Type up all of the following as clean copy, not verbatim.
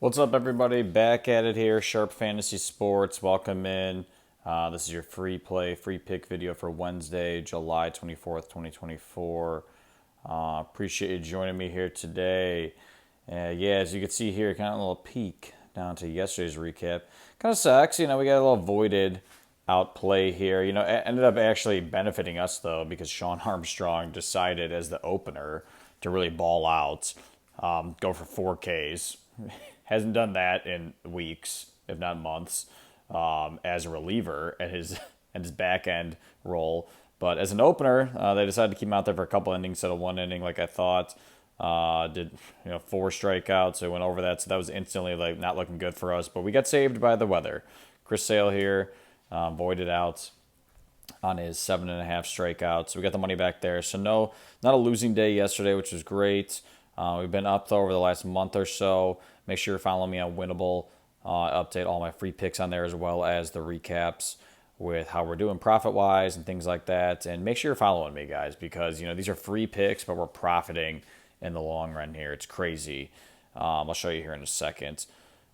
What's up, everybody? Back at it here. Sharp Fantasy Sports. Welcome in. This is your free play, free pick video for Wednesday, July 24th, 2024. Appreciate you joining me here today. Yeah, as you can see here, kind of a little peek down to yesterday's recap. Kind of sucks, we got a little voided outplay here. It ended up actually benefiting us, though, because Sean Armstrong decided as the opener to really ball out, go for 4Ks. Hasn't done that in weeks, if not months, as a reliever at his back end role. But as an opener, they decided to keep him out there for a couple innings instead of one inning, like I thought. Did 4 strikeouts, so went over that, so that was instantly like not looking good for us. But we got saved by the weather. Chris Sale here voided out on his 7.5 strikeouts. So we got the money back there. So no, not a losing day yesterday, which was great. We've been up though over the last month or so. Make sure you're following me on Winible. Update all my free picks on there as well as the recaps with how we're doing profit-wise and things like that. And make sure you're following me, guys, because these are free picks, but we're profiting in the long run here. It's crazy. I'll show you here in a second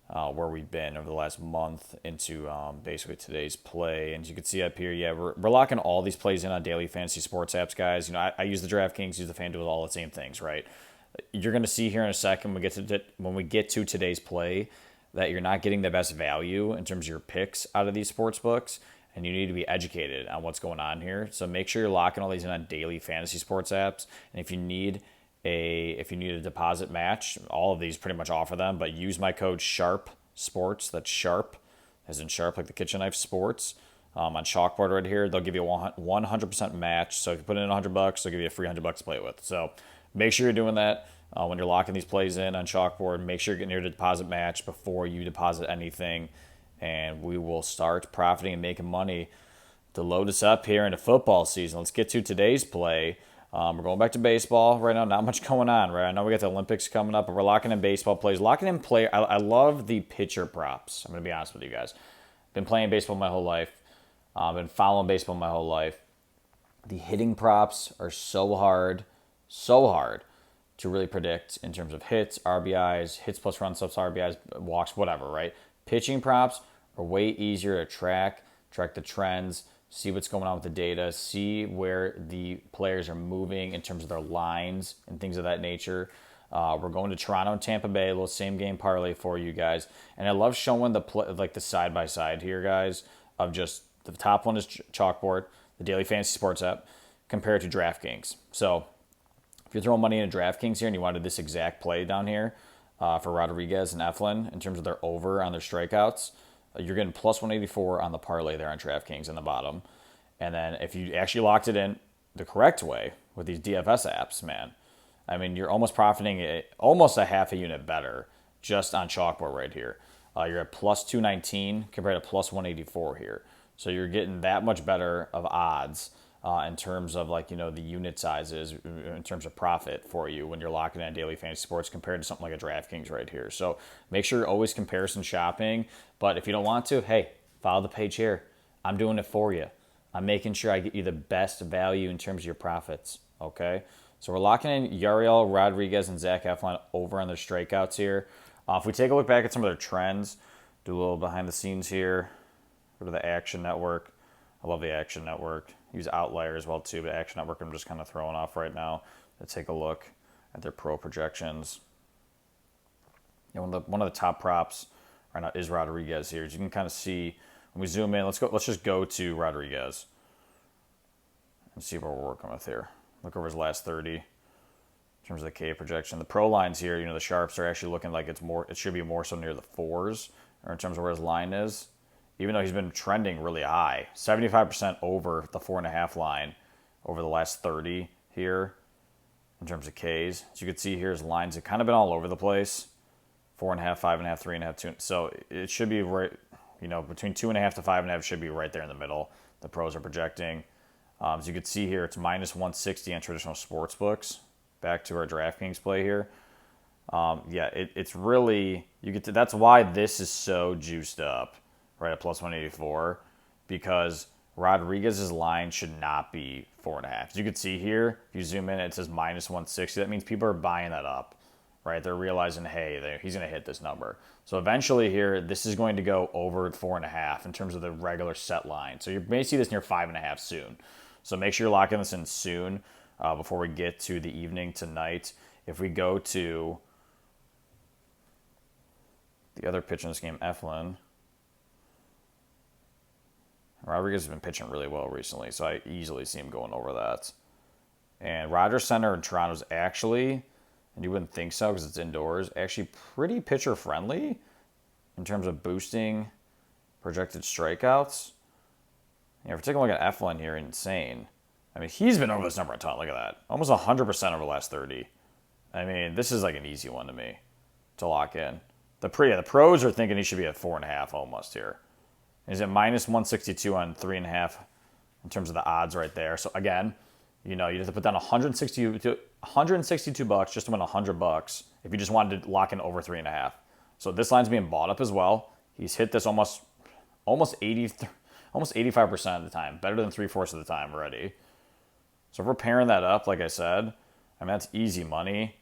where we've been over the last month into basically today's play. And as you can see up here, yeah, we're locking all these plays in on daily fantasy sports apps, guys. I use the DraftKings, use the FanDuel, all the same things, right? You're going to see here in a second when we get to today's play that you're not getting the best value in terms of your picks out of these sports books, and you need to be educated on what's going on here. So make sure you're locking all these in on daily fantasy sports apps. And if you need a deposit match, all of these pretty much offer them, but use my code SHARP Sports. That's SHARP, as in sharp, like the kitchen knife sports. On Chalkboard right here, they'll give you a 100% match. So if you put in $100, they'll give you a free $100 to play with. So make sure you're doing that when you're locking these plays in on Chalkboard. Make sure you're getting your deposit match before you deposit anything, and we will start profiting and making money to load us up here into football season. Let's get to today's play. We're going back to baseball right now. Not much going on, right? I know we got the Olympics coming up, but we're locking in baseball plays. Locking in play. I love the pitcher props. I'm going to be honest with you guys. Been playing baseball my whole life. Been following baseball my whole life. The hitting props are so hard to really predict in terms of hits, RBIs, hits plus runs, subs, RBIs, walks, whatever, right? Pitching props are way easier to track the trends, see what's going on with the data, see where the players are moving in terms of their lines and things of that nature. We're going to Toronto and Tampa Bay, a little same game parlay for you guys. And I love showing the side by side here, guys, of just the top one is Chalkboard, the daily fantasy sports app, compared to DraftKings. So if you're throwing money into DraftKings here and you wanted this exact play down here for Rodriguez and Eflin in terms of their over on their strikeouts, you're getting plus 184 on the parlay there on DraftKings in the bottom. And then if you actually locked it in the correct way with these DFS apps, man, I mean, you're almost profiting almost a half a unit better just on Chalkboard right here. You're at plus 219 compared to plus 184 here. So you're getting that much better of odds in terms of the unit sizes, in terms of profit for you when you're locking in daily fantasy sports compared to something like a DraftKings right here. So make sure you're always comparison shopping. But if you don't want to, hey, follow the page here. I'm doing it for you. I'm making sure I get you the best value in terms of your profits. Okay? So we're locking in Yariel Rodriguez and Zach Eflin over on their strikeouts here. If we take a look back at some of their trends, do a little behind the scenes here. Go to the Action Network. I love the Action Network. Use Outlier as well too, but Action Network I'm just kind of throwing off right now to take a look at their pro projections. One of the top props right now is Rodriguez here. As you can kind of see when we zoom in, let's just go to Rodriguez and see what we're working with here. Look over his last 30 in terms of the K projection. The pro lines here, the sharps are actually looking like it should be more so near the fours, or in terms of where his line is. Even though he's been trending really high, 75% over the 4.5 line over the last 30 here in terms of Ks. As you can see here, his lines have kind of been all over the place. 4.5, 5.5, 3.5, 2. So it should be right, between 2.5 to 5.5 should be right there in the middle. The pros are projecting. As you can see here, it's minus 160 on traditional sports books. Back to our DraftKings play here. It's really, that's why this is so juiced up. Right at plus 184, because Rodriguez's line should not be 4.5. As you can see here, if you zoom in, it says minus 160. That means people are buying that up, right? They're realizing, hey, he's going to hit this number. So eventually here, this is going to go over 4.5 in terms of the regular set line. So you may see this near 5.5 soon. So make sure you're locking this in soon before we get to the evening tonight. If we go to the other pitch in this game, Eflin, Rodriguez has been pitching really well recently, so I easily see him going over that. And Rogers Center in Toronto's actually, and you wouldn't think so because it's indoors, actually pretty pitcher friendly in terms of boosting projected strikeouts. You know, if we're taking a look at Eflin here, insane. I mean, he's been over this number a ton. Look at that. Almost 100% over the last 30. I mean, this is like an easy one to me to lock in. The pros are thinking he should be at 4.5 almost here. He's at minus 162 on 3.5 in terms of the odds right there. So again, you know, you have to put down $162 just to win $100 if you just wanted to lock in over 3.5. So this line's being bought up as well. He's hit this almost 85% of the time, better than 3/4 of the time already. So if we're pairing that up, like I said, I mean, that's easy money.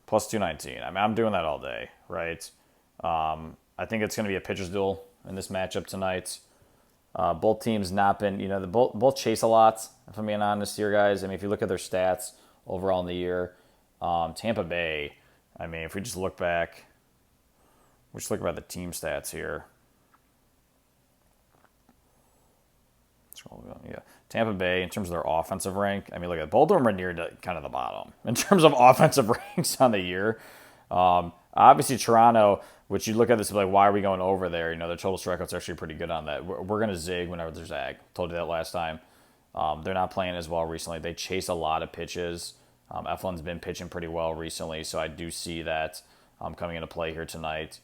Plus 219. I mean, I'm doing that all day, right? I think it's going to be a pitcher's duel in this matchup tonight. Both teams not been, you know, they both chase a lot, if I'm being honest here, guys. I mean, if you look at their stats overall in the year, Tampa Bay, I mean, if we just look back, we just look about the team stats here. Yeah, Tampa Bay, in terms of their offensive rank, I mean, look at both of them are near to kind of the bottom in terms of offensive ranks on the year. Obviously, Toronto, which you look at this like, why are we going over there? You know, their total strikeouts are actually pretty good on that. We're going to zig whenever there's zag. Told you that last time. They're not playing as well recently. They chase a lot of pitches. Eflin's been pitching pretty well recently, so I do see that coming into play here tonight.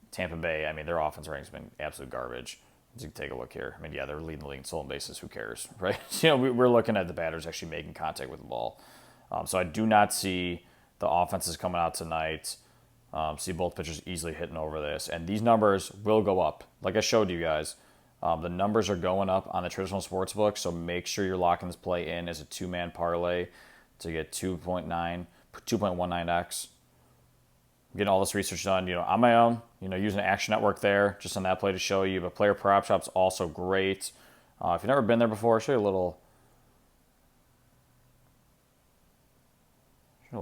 Tampa Bay, I mean, their offense ranking's been absolute garbage. As you can take a look here. I mean, yeah, they're leading the league in stolen bases. Who cares, right? You know, we're looking at the batters actually making contact with the ball. So I do not see the offenses coming out tonight. See both pitchers easily hitting over this. And these numbers will go up. Like I showed you guys, the numbers are going up on the traditional sports book, so make sure you're locking this play in as a two-man parlay to get 2.19x. Getting all this research done, you know, on my own, you know, using Action Network there, just on that play to show you. But Player Prop Shop's also great. If you've never been there before, I'll show you a little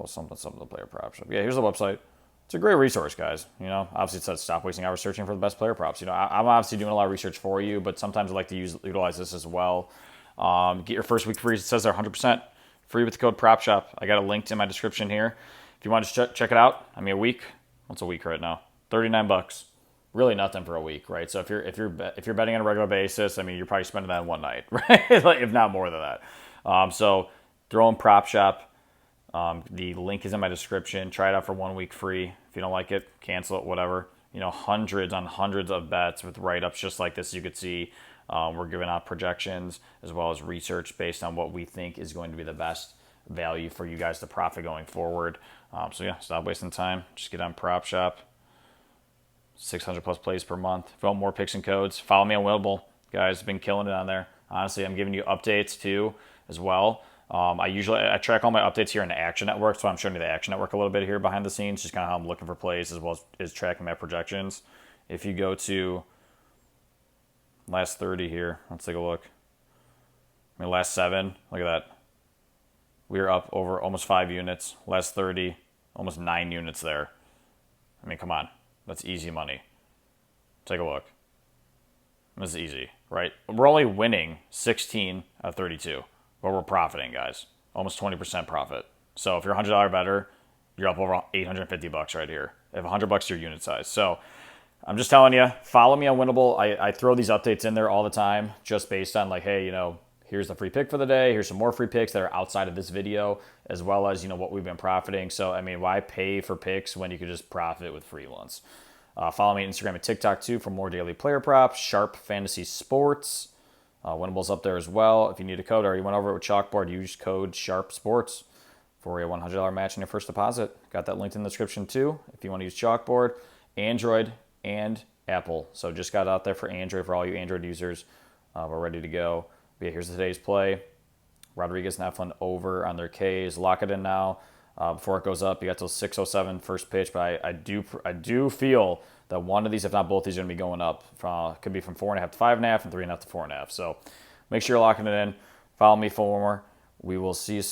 something the Player Prop Shop. Yeah, here's the website. It's a great resource, guys. You know, obviously it says stop wasting hours searching for the best player props. You know, I'm obviously doing a lot of research for you, but sometimes I like to utilize this as well. Get your first week free. It says they're 100% free with the code Prop Shop. I got a link in my description here. If you want to check it out, I mean, a week. What's a week right now? $39. Really nothing for a week, right? So if you're betting on a regular basis, I mean, you're probably spending that in one night, right? Like, if not more than that. So throw in Prop Shop. The link is in my description. Try it out for 1 week free. If you don't like it, cancel it, whatever. You know, hundreds on hundreds of bets with write-ups just like this. You could see we're giving out projections as well as research based on what we think is going to be the best value for you guys to profit going forward. So yeah, stop wasting time. Just get on Prop Shop. 600 plus plays per month. If you want more picks and codes, follow me on Winible. Guys, been killing it on there. Honestly, I'm giving you updates too as well. I track all my updates here in the Action Network, so I'm showing you the Action Network a little bit here behind the scenes, just kind of how I'm looking for plays as well as tracking my projections. If you go to last 30 here, let's take a look. I mean, last 7, look at that. We are up over almost 5 units. Last 30, almost 9 units there. I mean, come on. That's easy money. Take a look. This is easy, right? We're only winning 16 out of 32. But we're profiting, guys. Almost 20% profit. So if you're $100 better, you're up over $850 right here. If $100 is your unit size. So I'm just telling you, follow me on Winible. I throw these updates in there all the time just based on like, hey, you know, here's the free pick for the day. Here's some more free picks that are outside of this video, as well as, you know, what we've been profiting. So, I mean, why pay for picks when you could just profit with free ones? Follow me on Instagram and TikTok, too, for more daily player props. Sharp Fantasy Sports. Winable's up there as well. If you need a code, I already went over it with Chalkboard. Use code Sharp Sports for a $100 match in your first deposit. Got that linked in the description, too, if you want to use Chalkboard. Android and Apple. So just got out there for Android, for all you Android users. We're ready to go. But yeah, here's today's play. Rodriguez and Eflin over on their Ks. Lock it in now. before it goes up. You got till 6:07 first pitch, but I do feel that one of these, if not both, these are going to be going up. Could be from 4.5 to 5.5, and 3.5 to 4.5. So make sure you're locking it in. Follow me for more. We will see you soon.